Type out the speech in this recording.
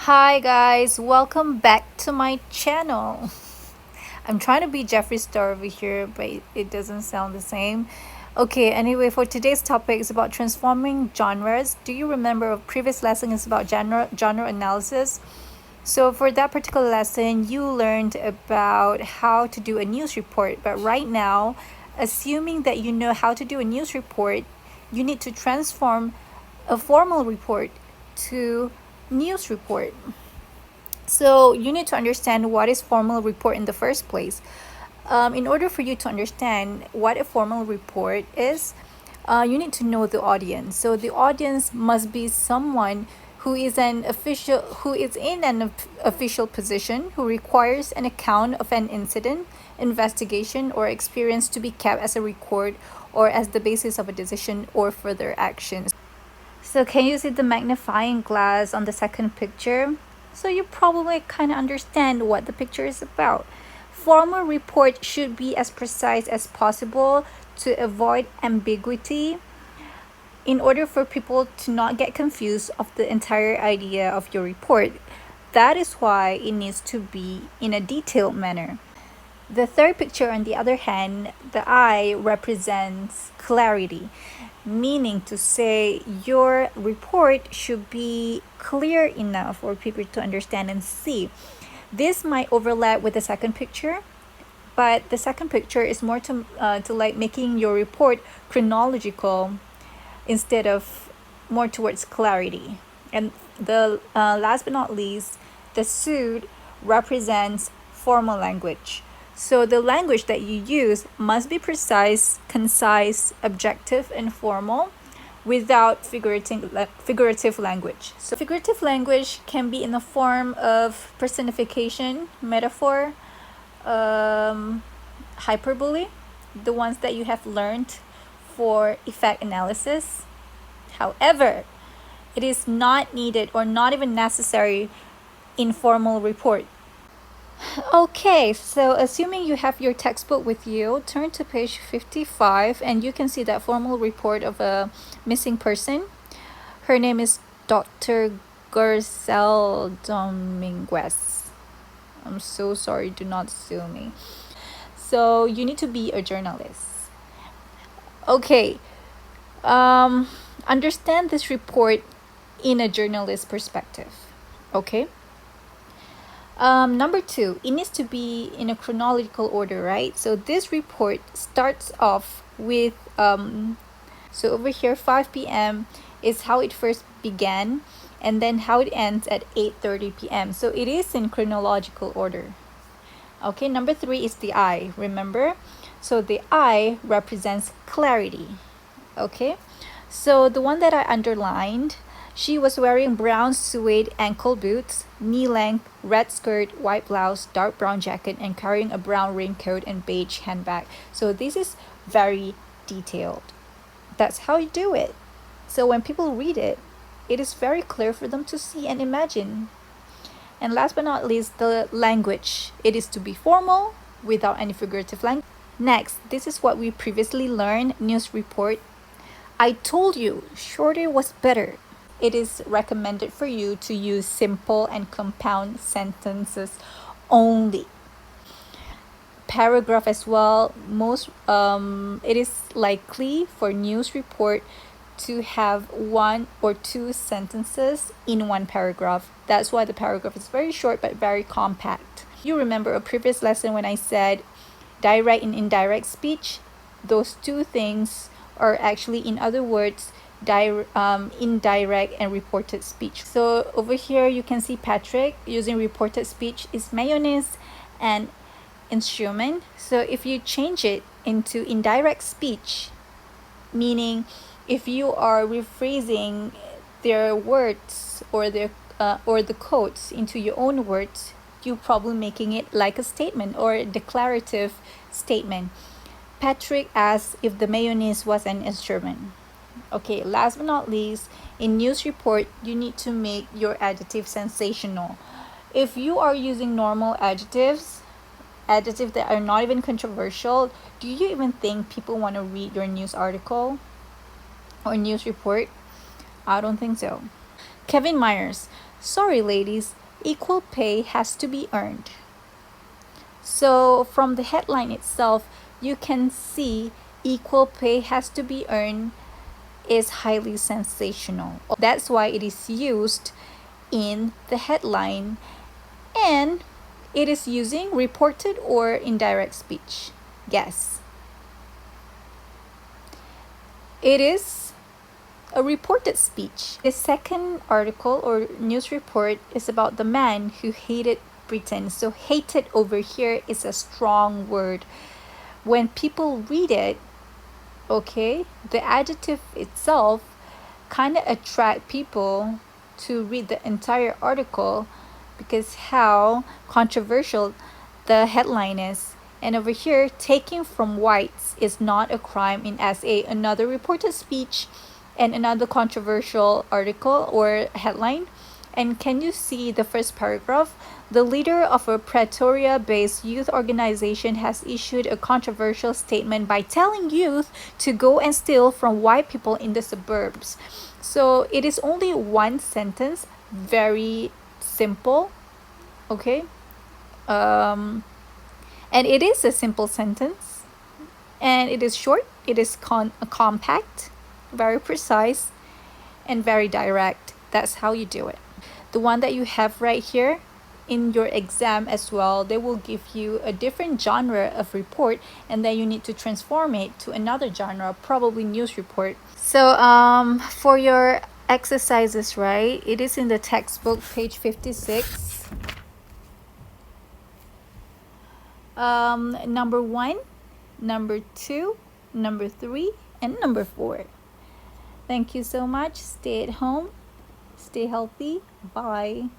Hi guys, welcome back to my channel. I'm trying to be Jeffree Star over here, but it doesn't sound the same. Okay, anyway, for today's topic is about transforming genres. Do you remember a previous lesson is about genre analysis? So for that particular lesson, you learned about how to do a news report. But right now, assuming that you know how to do a news report, you need to transform a formal report to news report. So you need to understand what is formal report in the first place. In order for you to understand what a formal report is, you need to know the audience. So the audience must be someone who is in an official position, who requires an account of an incident, investigation, or experience to be kept as a record or as the basis of a decision or further actions. So can you see the magnifying glass on the second picture? So you probably kind of understand what the picture is about. Formal report should be as precise as possible to avoid ambiguity in order for people to not get confused of the entire idea of your report. That is why it needs to be in a detailed manner. The third picture, on the other hand, the eye represents clarity, meaning to say your report should be clear enough for people to understand and see. This might overlap with the second picture, but the second picture is more to like making your report chronological instead of more towards clarity. And the last but not least, the suit represents formal language. So the language that you use must be precise, concise, objective, and formal without figurative language. So figurative language can be in the form of personification, metaphor, hyperbole, the ones that you have learned for effect analysis. However, it is not needed or not even necessary in formal report. Okay, so assuming you have your textbook with you, turn to page 55 and you can see that formal report of a missing person. Her name is Dr. Garcelle Dominguez. I'm so sorry, do not sue me. So you need to be a journalist. Okay, understand this report in a journalist perspective. Okay. Number two, it needs to be in a chronological order, right? So this report starts off with, so over here, 5 p.m. is how it first began, and then how it ends at 8:30 p.m. So it is in chronological order. Okay, number three is the eye, remember? So the eye represents clarity. Okay, so the one that I underlined, she was wearing brown suede ankle boots, knee-length, red skirt, white blouse, dark brown jacket, and carrying a brown raincoat and beige handbag. So this is very detailed. That's how you do it. So when people read it, it is very clear for them to see and imagine. And last but not least, the language. It is to be formal without any figurative language. Next, this is what we previously learned, news report. I told you, shorter was better. It is recommended for you to use simple and compound sentences only. Paragraph as well. It is likely for news report to have one or two sentences in one paragraph. That's why the paragraph is very short but very compact. You remember a previous lesson when I said direct and indirect speech? Those two things are actually, in other words, indirect and reported speech. So over here you can see Patrick using reported speech is mayonnaise and instrument. So if you change it into indirect speech, meaning if you are rephrasing their words or the quotes into your own words, you're probably making it like a statement or a declarative statement. Patrick asked if the mayonnaise was an instrument. Okay, last but not least, in news report, you need to make your adjective sensational. If you are using normal adjectives that are not even controversial, do you even think people want to read your news article or news report? I don't think so. Kevin Myers. Sorry, ladies, equal pay has to be earned. So, from the headline itself, you can see equal pay has to be earned is highly sensational. That's why it is used in the headline, and it is using reported or indirect speech. Guess. It is a reported speech. The second article or news report is about the man who hated Britain. So, hated over here is a strong word. When people read it, okay, the adjective itself kind of attract people to read the entire article because how controversial the headline is. And over here, taking from whites is not a crime in SA. Another reported speech and another controversial article or headline. And can you see the first paragraph? The leader of a Pretoria based youth organization has issued a controversial statement by telling youth to go and steal from white people in the suburbs. So it is only one sentence, very simple, okay? And it is a simple sentence, and it is short, it is compact, very precise, and very direct. That's how you do it. The one that you have right here in your exam as well, they will give you a different genre of report, and then you need to transform it to another genre, probably news report. So for your exercises, right, it is in the textbook, page 56. Number 1, number 2, number 3, and number 4. Thank you so much. Stay at home, stay healthy. Bye.